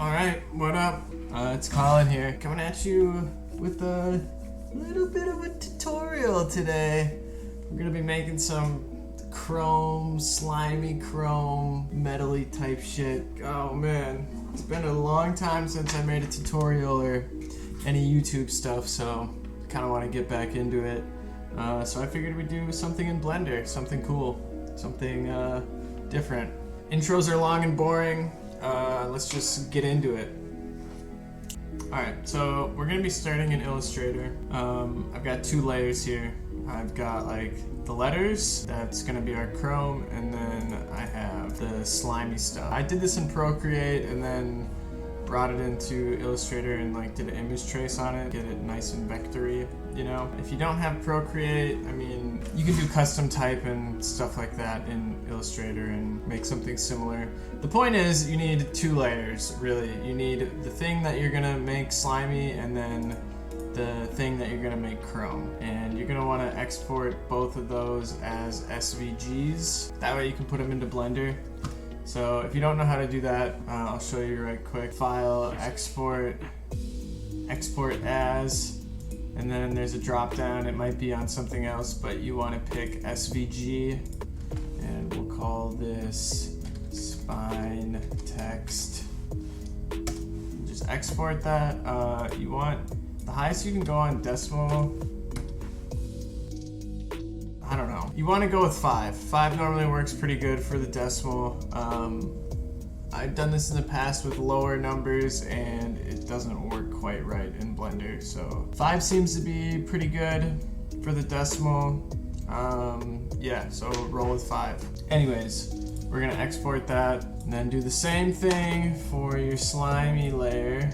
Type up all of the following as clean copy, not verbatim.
Alright, what up? It's Colin here, coming at you with a little bit of a tutorial today. We're gonna be making some chrome, slimy chrome, metally type shit. Oh man, it's been a long time since I made a tutorial or any YouTube stuff, so I kinda wanna get back into it. So I figured we'd do something in Blender, something cool, something different. Intros are long and boring. Let's just get into it. Alright, so we're gonna be starting in Illustrator. I've got two layers here. I've got like the letters, that's gonna be our chrome, and then I have the slimy stuff. I did this in Procreate and then brought it into Illustrator and like did an image trace on it, get it nice and vectory, you know? If you don't have Procreate, I mean, you can do custom type and stuff like that in Illustrator and make something similar. The point is, you need two layers, really. You need the thing that you're gonna make slimy and then the thing that you're gonna make chrome. And you're gonna wanna export both of those as SVGs. That way you can put them into Blender. So if you don't know how to do that, I'll show you right quick. File, export, export as, and then there's a drop down. It might be on something else, but you want to pick SVG, and we'll call this spine text. Just export that. You want the highest you can go on decimal. I don't know. You want to go with 5. 5 normally works pretty good for the decimal. I've done this in the past with lower numbers and it doesn't work quite right in Blender. So 5 seems to be pretty good for the decimal. Yeah, so roll with 5. Anyways, we're gonna export that and then do the same thing for your slimy layer.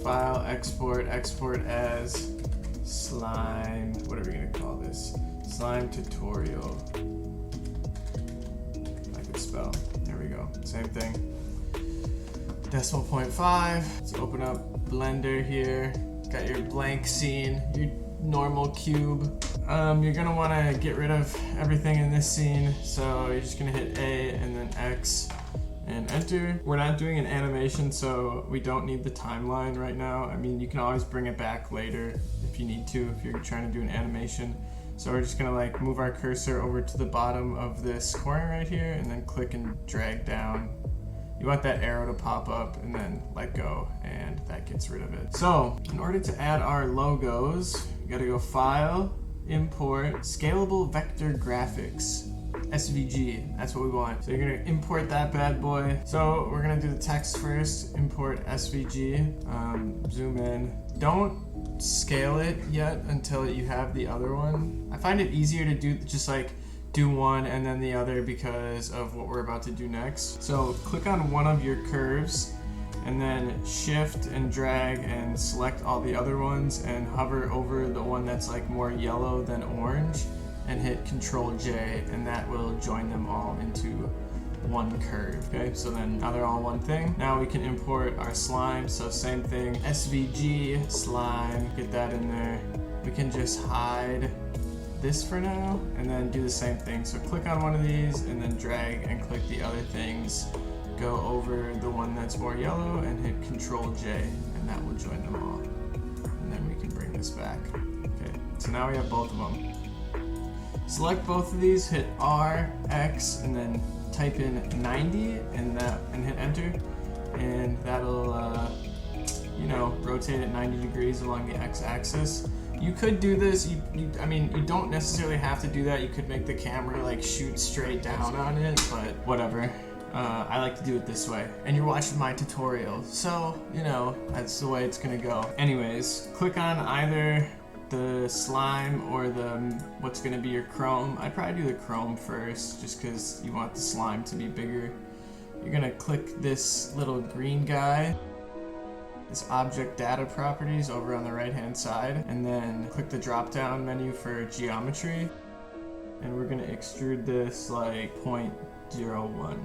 File, export, export as slime. What are we gonna call this? Slime tutorial. I could spell. There we go. Same thing. Decimal point 5. Let's open up Blender here. Got your blank scene, your normal cube. You're gonna want to get rid of everything in this scene, so you're just gonna hit A and then X and enter. We're not doing an animation, so we don't need the timeline right now. I mean, you can always bring it back later if you need to, if you're trying to do an animation. So we're just gonna like move our cursor over to the bottom of this corner right here and then click and drag down. You want that arrow to pop up and then let go, and that gets rid of it. So in order to add our logos, you gotta go File, Import, Scalable Vector Graphics. SVG, that's what we want. So you're gonna import that bad boy. So we're gonna do the text first, import SVG, zoom in. Don't scale it yet until you have the other one. I find it easier to do just like do one and then the other because of what we're about to do next. So click on one of your curves and then shift and drag and select all the other ones and hover over the one that's like more yellow than orange and hit Control J, and that will join them all into one curve. Okay, so then now they're all one thing. Now we can import our slime, so same thing, SVG slime, get that in there. We can just hide this for now and then do the same thing. So click on one of these and then drag and click the other things. Go over the one that's more yellow and hit Control J, and that will join them all. And then we can bring this back. Okay, so now we have both of them. Select both of these, hit R, X, and then type in 90 and hit enter, and that'll you know, rotate it 90 degrees along the x-axis. You could do this, I mean, you don't necessarily have to do that. You could make the camera like shoot straight down on it, but whatever. I like to do it this way. And you're watching my tutorial, so, you know, that's the way it's gonna go. Anyways, click on either the slime or the what's gonna be your chrome. I'd probably do the chrome first just because you want the slime to be bigger. You're gonna click this little green guy, this object data properties over on the right hand side, and then click the drop down menu for geometry, and we're gonna extrude this like 0.01.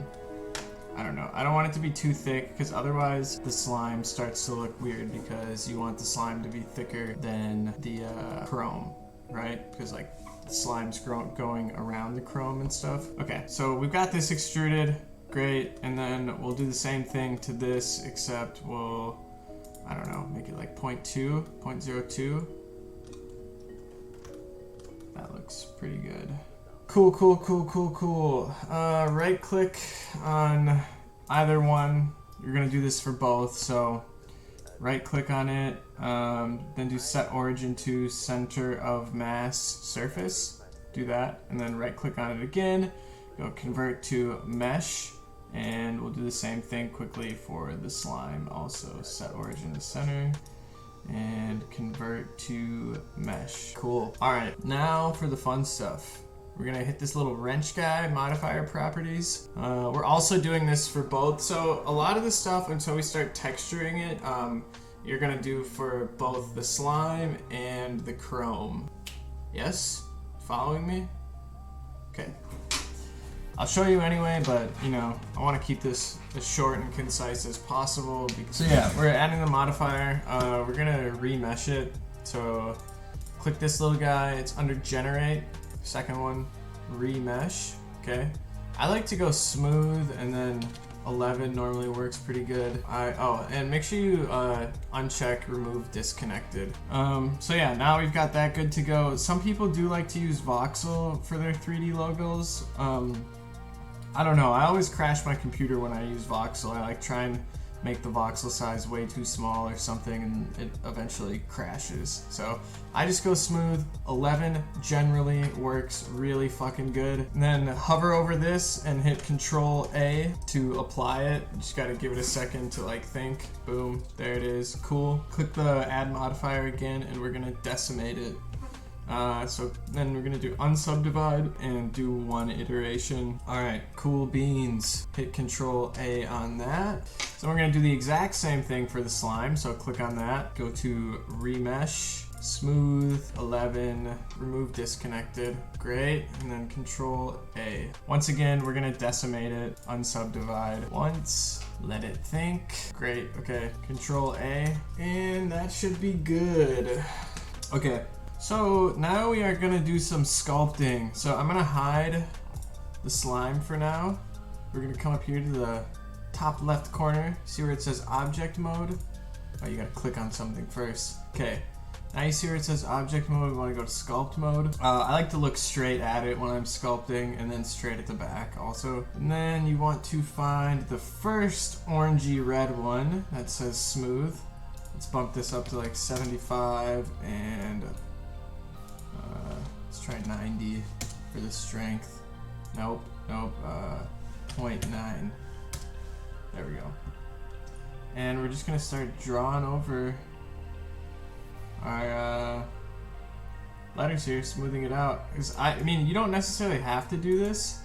I don't know. I don't want it to be too thick because otherwise the slime starts to look weird because you want the slime to be thicker than the chrome, right? Because like the slime's going around the chrome and stuff. Okay, so we've got this extruded. Great, and then we'll do the same thing to this, except we'll, I don't know, make it like 0.2, 0.02. That looks pretty good. Cool, cool, cool, cool, cool. Right click on either one. You're gonna do this for both, so right click on it, then do set origin to center of mass surface. Do that, and then right click on it again. Go convert to mesh, and we'll do the same thing quickly for the slime. Also set origin to center and convert to mesh. Cool. All right, now for the fun stuff. We're gonna hit this little wrench guy, modifier properties. We're also doing this for both. So a lot of the stuff until we start texturing it, you're gonna do for both the slime and the chrome. Yes? Following me? Okay. I'll show you anyway, but you know, I wanna keep this as short and concise as possible. So yeah, we're adding the modifier. We're gonna remesh it. So click this little guy, it's under generate. Second one, remesh, okay? I like to go smooth, and then 11 normally works pretty good. And make sure you uncheck remove disconnected. So yeah, now we've got that good to go. Some people do like to use voxel for their 3D logos. I don't know, I always crash my computer when I use voxel. I like try and make the voxel size way too small or something, and it eventually crashes. So I just go smooth. 11 generally works really fucking good. And then hover over this and hit Control A to apply it. You just gotta give it a second to like think. Boom, there it is, cool. Click the add modifier again, and we're gonna decimate it. So then we're gonna do unsubdivide and do one iteration. All right, cool beans. Hit Control A on that. So we're gonna do the exact same thing for the slime. So click on that, go to remesh, smooth, 11, remove disconnected, great, and then Control A. Once again, we're gonna decimate it, unsubdivide once, let it think, great, okay, Control A, and that should be good. Okay. So now we are gonna do some sculpting. So I'm gonna hide the slime for now. We're gonna come up here to the top left corner. See where it says object mode? Oh, you gotta click on something first. Okay, now you see where it says object mode, we wanna go to sculpt mode. I like to look straight at it when I'm sculpting, and then straight at the back also. And then you want to find the first orangey red one that says smooth. Let's bump this up to like 75, and let's try 90 for the strength. Nope, 0.9. There we go. And we're just gonna start drawing over our letters here, smoothing it out. Because I mean, you don't necessarily have to do this,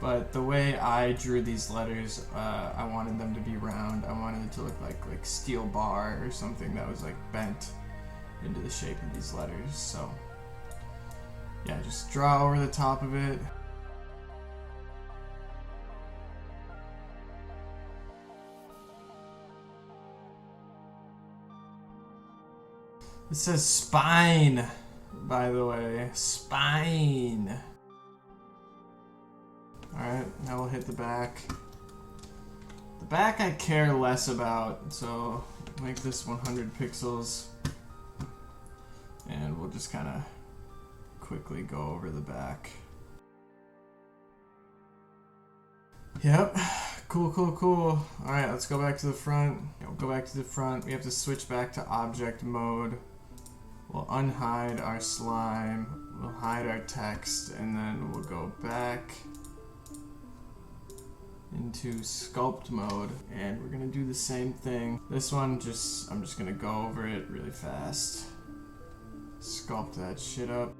but the way I drew these letters, I wanted them to be round. I wanted it to look like steel bar or something that was like bent into the shape of these letters. So yeah, just draw over the top of it. It says spine, by the way, spine. Alright, now we'll hit the back. The back I care less about, so make this 100 pixels. And we'll just kind of quickly go over the back. Yep, cool, cool, cool. All right, let's go back to the front. We'll go back to the front. We have to switch back to object mode. We'll unhide our slime. We'll hide our text, and then we'll go back into sculpt mode, and we're gonna do the same thing. This one, I'm just gonna go over it really fast. Sculpt that shit up.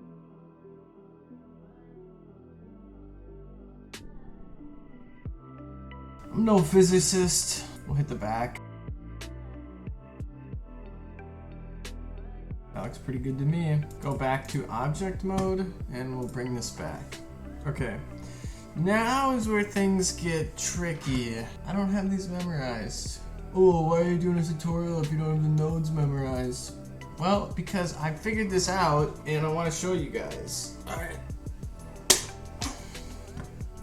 I'm no physicist. We'll hit the back. That looks pretty good to me. Go back to object mode, and we'll bring this back. Okay, now is where things get tricky. I don't have these memorized. Oh, why are you doing a tutorial if you don't have the nodes memorized? Well, because I figured this out, and I want to show you guys.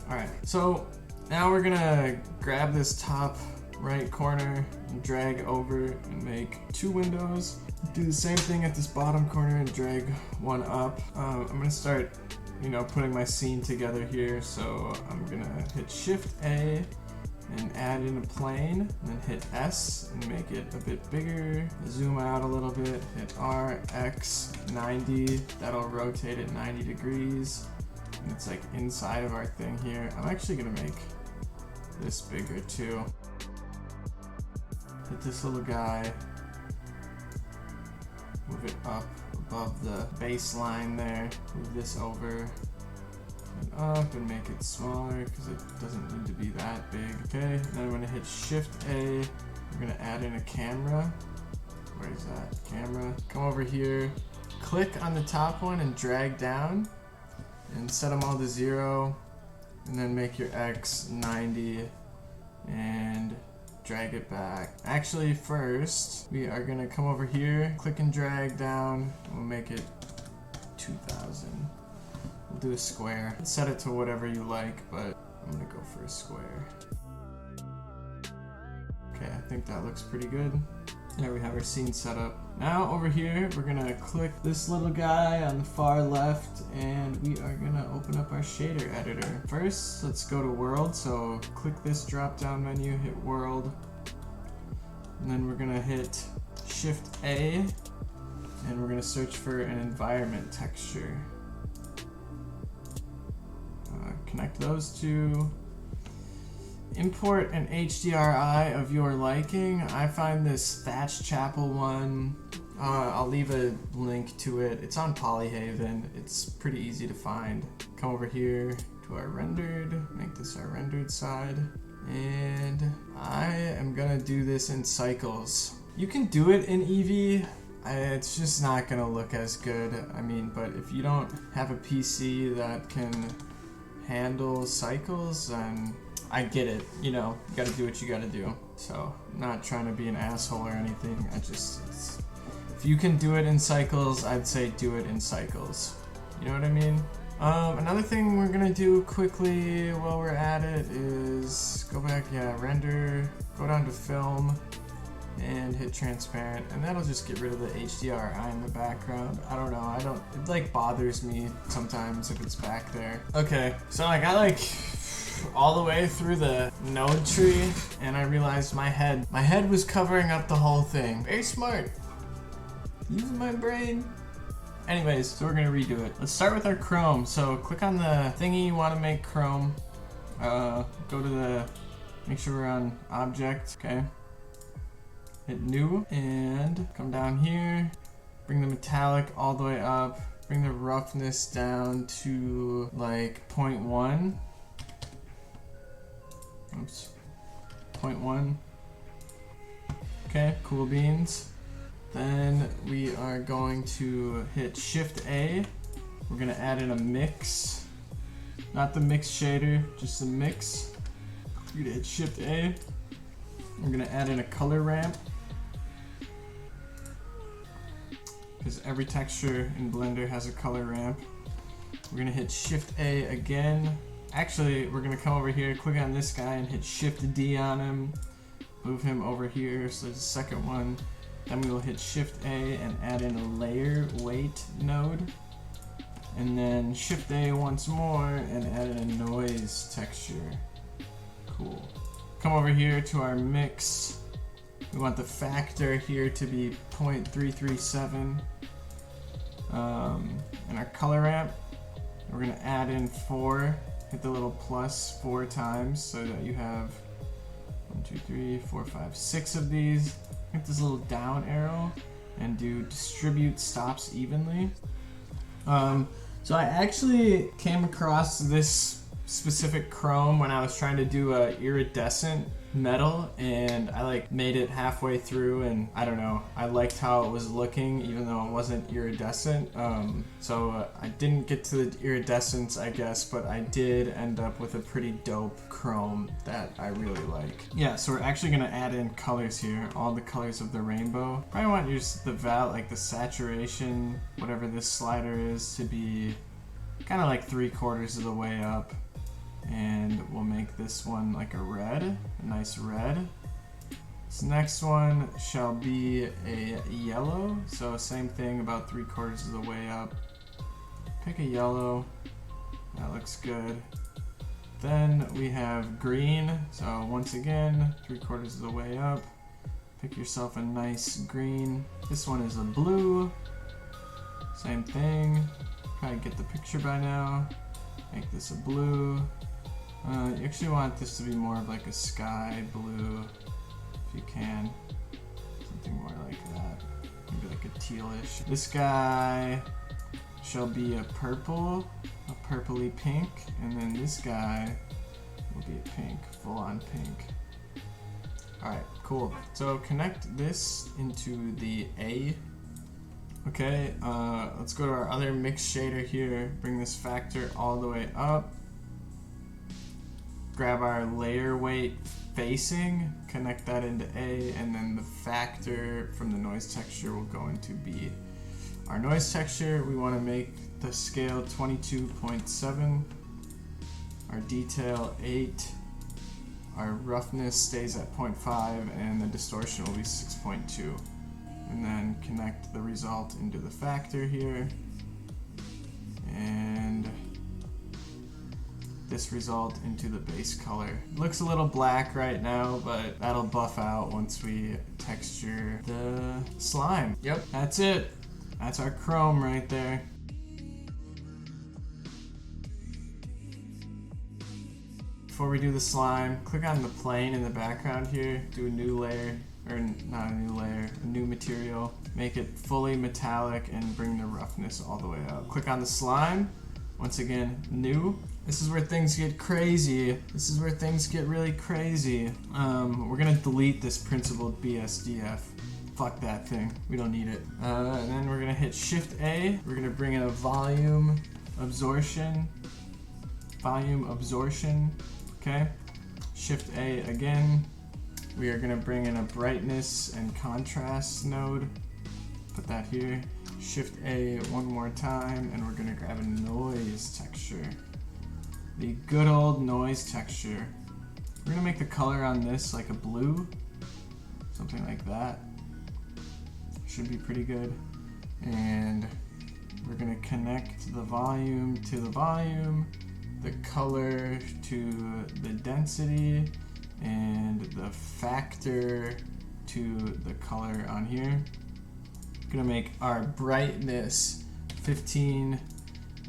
Alright, so Now we're gonna grab this top right corner and drag over and make 2 windows. Do the same thing at this bottom corner and drag one up. I'm gonna start, putting my scene together here. So I'm gonna hit Shift A and add in a plane, and then hit S and make it a bit bigger. Zoom out a little bit, hit R, X, 90. That'll rotate it 90 degrees. And it's like inside of our thing here. I'm actually gonna make this bigger too. Hit this little guy, move it up above the baseline there, move this over and up and make it smaller because it doesn't need to be that big. Okay, and then I'm gonna hit Shift A. We're gonna add in a camera. Where is that? Camera. Come over here, click on the top one and drag down and set them all to 0, and then make your X 90 and drag it back. Actually, first we are gonna come over here, click and drag down, and we'll make it 2000. We'll do a square. Set it to whatever you like, but I'm gonna go for a square. Okay, I think that looks pretty good. There we have our scene set up. Now over here, we're gonna click this little guy on the far left, and we are gonna open up our shader editor. First, let's go to world. So click this drop down menu, hit world, and then we're gonna hit Shift A, and we're gonna search for an environment texture. Connect those two. Import an HDRI of your liking. I find this Thatch Chapel one. I'll leave a link to it. It's on Polyhaven. It's pretty easy to find. Come over here to our rendered, make this our rendered side. And I am gonna do this in cycles. You can do it in Eevee. It's just not gonna look as good. But if you don't have a PC that can handle cycles, then I get it, you gotta do what you gotta do. So, I'm not trying to be an asshole or anything. If you can do it in cycles, I'd say do it in cycles. You know what I mean? Another thing we're gonna do quickly while we're at it is go back, render, go down to film, and hit transparent, and that'll just get rid of the HDRI in the background. I don't know, it like bothers me sometimes if it's back there. Okay, so I got like all the way through the node tree, and I realized my head was covering up the whole thing. Very smart. Using my brain. Anyways, so we're gonna redo it. Let's start with our Chrome. So click on the thingy you wanna make Chrome. Go to make sure we're on object, okay? Hit new, and come down here, bring the metallic all the way up, bring the roughness down to like 0.1. Oops, 0.1. Okay, cool beans. Then we are going to hit Shift A. We're gonna add in a mix. Not the mix shader, just the mix. We're gonna hit Shift A. We're gonna add in a color ramp, because every texture in Blender has a color ramp. We're gonna hit Shift A again. Actually, we're gonna come over here, click on this guy and hit Shift D on him. Move him over here, so there's a second one. Then we will hit Shift A and add in a layer weight node. And then Shift A once more and add in a noise texture. Cool. Come over here to our mix. We want the factor here to be 0.337. And our color ramp, we're gonna add in 4. Hit the little plus 4 times so that you have 1, 2, 3, 4, 5, 6 of these. Hit this little down arrow and do distribute stops evenly. So I actually came across this specific chrome when I was trying to do a iridescent metal, and I like made it halfway through, and I don't know, I liked how it was looking even though it wasn't iridescent. So I didn't get to the iridescence, I guess, but I did end up with a pretty dope chrome that I really like. Yeah, so we're actually gonna add in colors here, all the colors of the rainbow. Probably want the saturation, whatever this slider is, to be kind of like 3/4 of the way up. And we'll make this one like a red, a nice red. This next one shall be a yellow. So same thing, about 3/4 of the way up. Pick a yellow, that looks good. Then we have green, so once again, 3/4 of the way up. Pick yourself a nice green. This one is a blue, same thing. Probably get the picture by now. Make this a blue. You actually want this to be more of like a sky blue, if you can. Something more like that. Maybe like a tealish. This guy shall be a purple, a purpley pink, and then this guy will be a pink, full on pink. Alright, cool. So connect this into the A. Okay, let's go to our other mix shader here. Bring this factor all the way up. Grab our layer weight facing, connect that into A, and then the factor from the noise texture will go into B. Our noise texture, we want to make the scale 22.7, our detail 8, our roughness stays at 0.5, and the distortion will be 6.2. And then connect the result into the factor here, and this result into the base color. It looks a little black right now, but that'll buff out once we texture the slime. Yep, that's it. That's our chrome right there. Before we do the slime, click on the plane in the background here, do a new layer, or not a new layer, a new material, make it fully metallic and bring the roughness all the way up. Click on the slime, once again, new. This is where things get crazy. This is where things get really crazy. We're gonna delete this principled BSDF. Fuck that thing, we don't need it. And then we're gonna hit Shift A. We're gonna bring in a volume absorption, okay? Shift A again. We are gonna bring in a brightness and contrast node. Put that here. Shift A one more time, and we're gonna grab a noise texture. The good old noise texture. We're gonna make the color on this like a blue, something like that. Should be pretty good. And we're gonna connect the volume to the volume, the color to the density, and the factor to the color on here. Gonna make our brightness 15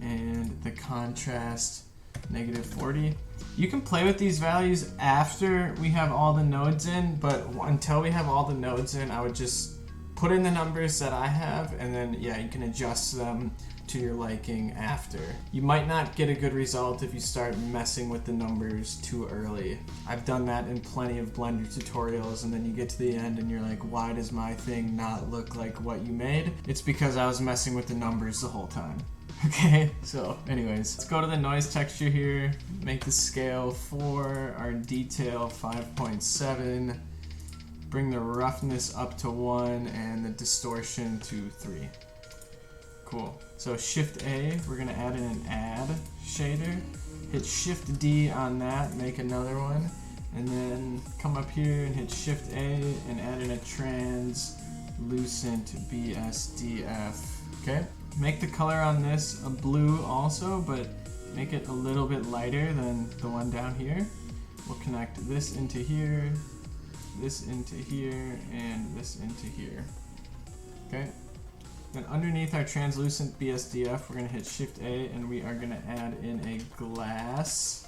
and the contrast -40. You can play with these values after we have all the nodes in, but until we have all the nodes in, I would just put in the numbers that I have, and then yeah, you can adjust them to your liking after. You might not get a good result if you start messing with the numbers too early. I've done that in plenty of Blender tutorials, and then you get to the end and you're like, why does my thing not look like what you made? It's because I was messing with the numbers the whole time. Okay, so anyways, let's go to the noise texture here, make the scale 4, our detail 5.7, bring the roughness up to 1, and the distortion to 3. Cool. So Shift A, we're gonna add in an add shader, hit Shift D on that, make another one, and then come up here and hit Shift A and add in a translucent BSDF, okay? Make the color on this a blue also, but make it a little bit lighter than the one down here. We'll connect this into here, this into here, and this into here, okay? Then underneath our translucent BSDF, we're gonna hit Shift A and we are gonna add in a glass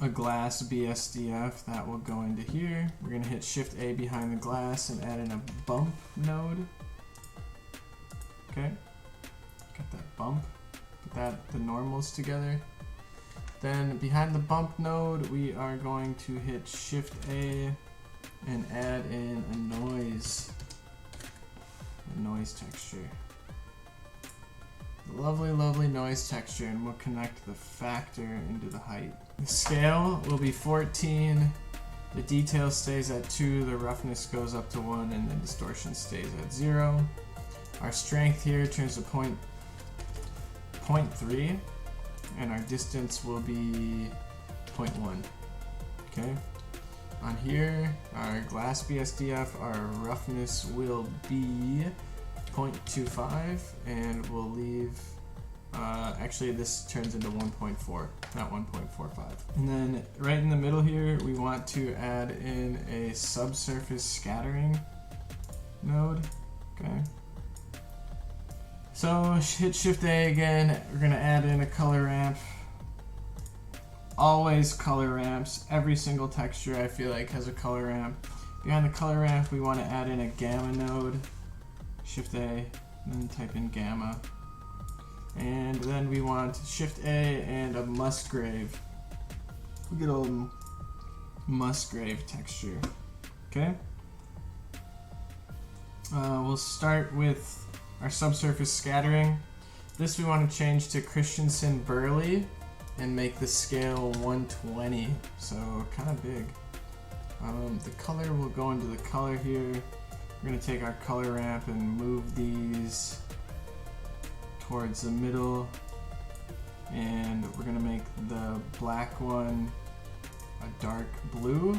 BSDF that will go into here. We're gonna hit Shift A behind the glass and add in a bump node. Okay, got that bump, put the normals together. Then behind the bump node, we are going to hit Shift A and add in a noise texture. Lovely, lovely noise texture, and we'll connect the factor into the height. The scale will be 14, the detail stays at 2, the roughness goes up to 1, and the distortion stays at 0. Our strength here turns to 0.3. and our distance will be 0.1. Okay. On here, our glass BSDF, our roughness will be 0.25, and we'll leave, actually this turns into 1.4, not 1.45. And then right in the middle here, we want to add in a subsurface scattering node, okay? So hit Shift A again, we're gonna add in a color ramp. Always color ramps, every single texture I feel like has a color ramp. Behind the color ramp, we wanna add in a gamma node. Shift A, and then type in gamma. And then we want Shift A and a Musgrave. Good old Musgrave texture. Okay? We'll start with our subsurface scattering. This we want to change to Christensen-Burley and make the scale 120, so kind of big. The color will go into the color here. We're going to take our color ramp and move these towards the middle, and we're going to make the black one a dark blue,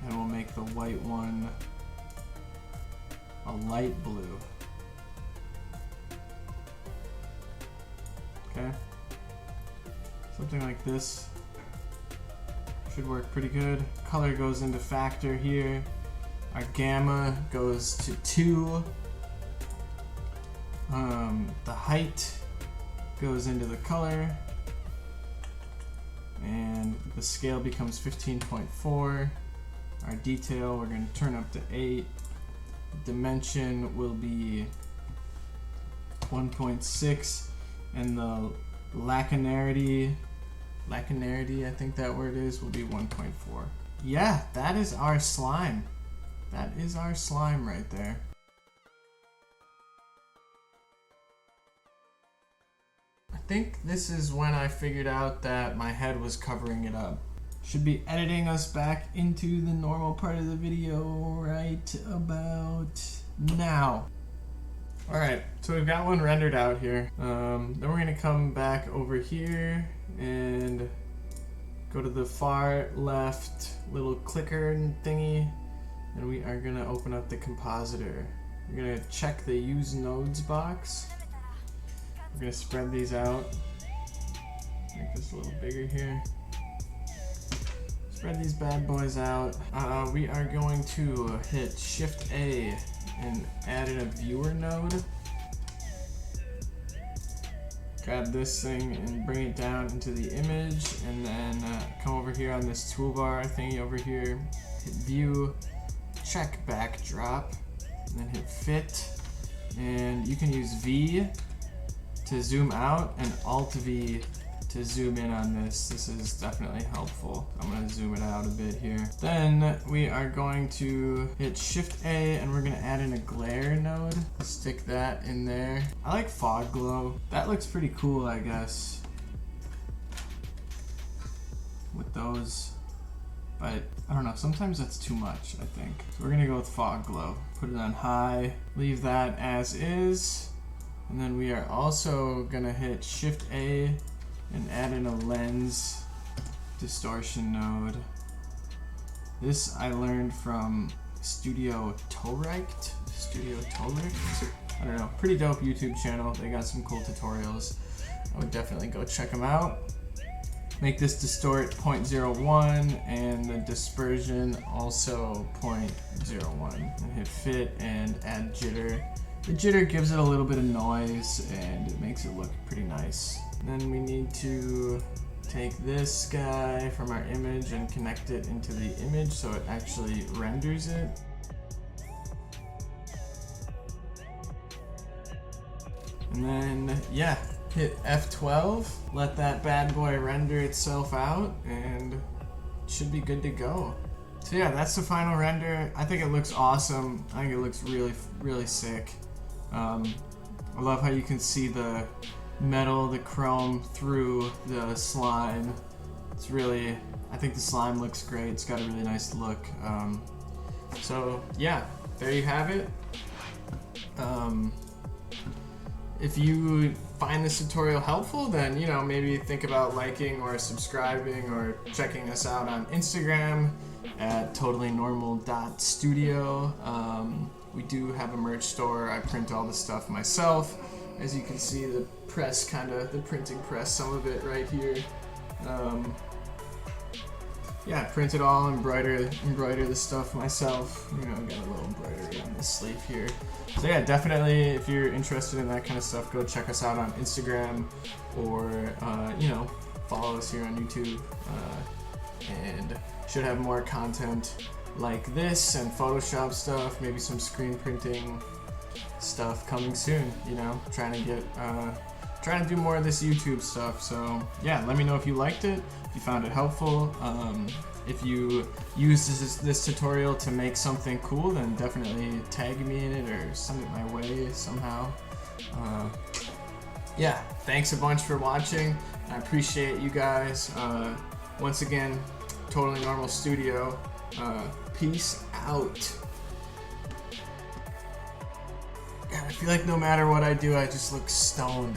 and we'll make the white one a light blue. Okay, something like this should work pretty good. Color goes into factor here. Our gamma goes to 2. The height goes into the color, and the scale becomes 15.4. Our detail we're going to turn up to 8. Dimension will be 1.6, and the lacanarity, I think that word is, will be 1.4. Yeah, that is our slime. That is our slime right there. I think this is when I figured out that my head was covering it up. Should be editing us back into the normal part of the video right about now. Alright, so we've got one rendered out here. Then we're going to come back over here and go to the far left little clicker thingy, and we are going to open up the compositor. We're going to check the use nodes box. We're going to spread these out. Make this a little bigger here. Spread these bad boys out. We are going to hit Shift A and add in a viewer node. Grab this thing and bring it down into the image, and then come over here on this toolbar thingy over here, hit view, check backdrop, and then hit fit. And you can use V to zoom out and Alt V to zoom in on this. This is definitely helpful. I'm going to zoom it out a bit here. Then we are going to hit Shift A and we're going to add in a glare node. Stick that in there. I like fog glow. That looks pretty cool, I guess, with those. But I don't know, sometimes that's too much, I think. So we're going to go with fog glow. Put it on high. Leave that as is. And then we are also going to hit Shift A and add in a lens distortion node. This I learned from Studio Toricht. I don't know, pretty dope YouTube channel. They got some cool tutorials. I would definitely go check them out. Make this distort 0.01 and the dispersion also 0.01. And hit fit and add jitter. The jitter gives it a little bit of noise and it makes it look pretty nice. Then we need to take this guy from our image and connect it into the image so it actually renders it. And then, yeah, hit F12, let that bad boy render itself out, and it should be good to go. So yeah, that's the final render. I think it looks awesome. I think it looks really, really sick. I love how you can see the metal, the chrome through the slime. It's really, I think the slime looks great. It's got a really nice look. So yeah, there you have it. if you find this tutorial helpful, then, you know, maybe think about liking or subscribing or checking us out on Instagram at totallynormal.studio. We do have a merch store. I print all the stuff myself. As you can see, the press, the printing press, some of it right here. Yeah, print it all, embroider the stuff myself. You know, got a little embroidery on this sleeve here. So yeah, definitely, if you're interested in that kind of stuff, go check us out on Instagram, or you know, follow us here on YouTube, and should have more content like this and Photoshop stuff, maybe some screen printing stuff coming soon. You know, trying to do more of this YouTube stuff. So yeah, let me know if you liked it, if you found it helpful. If you use this tutorial to make something cool, then definitely tag me in it or send it my way somehow. Yeah, thanks a bunch for watching. I appreciate you guys. Once again, Totally Normal Studio. Peace out. God, I feel like no matter what I do, I just look stoned.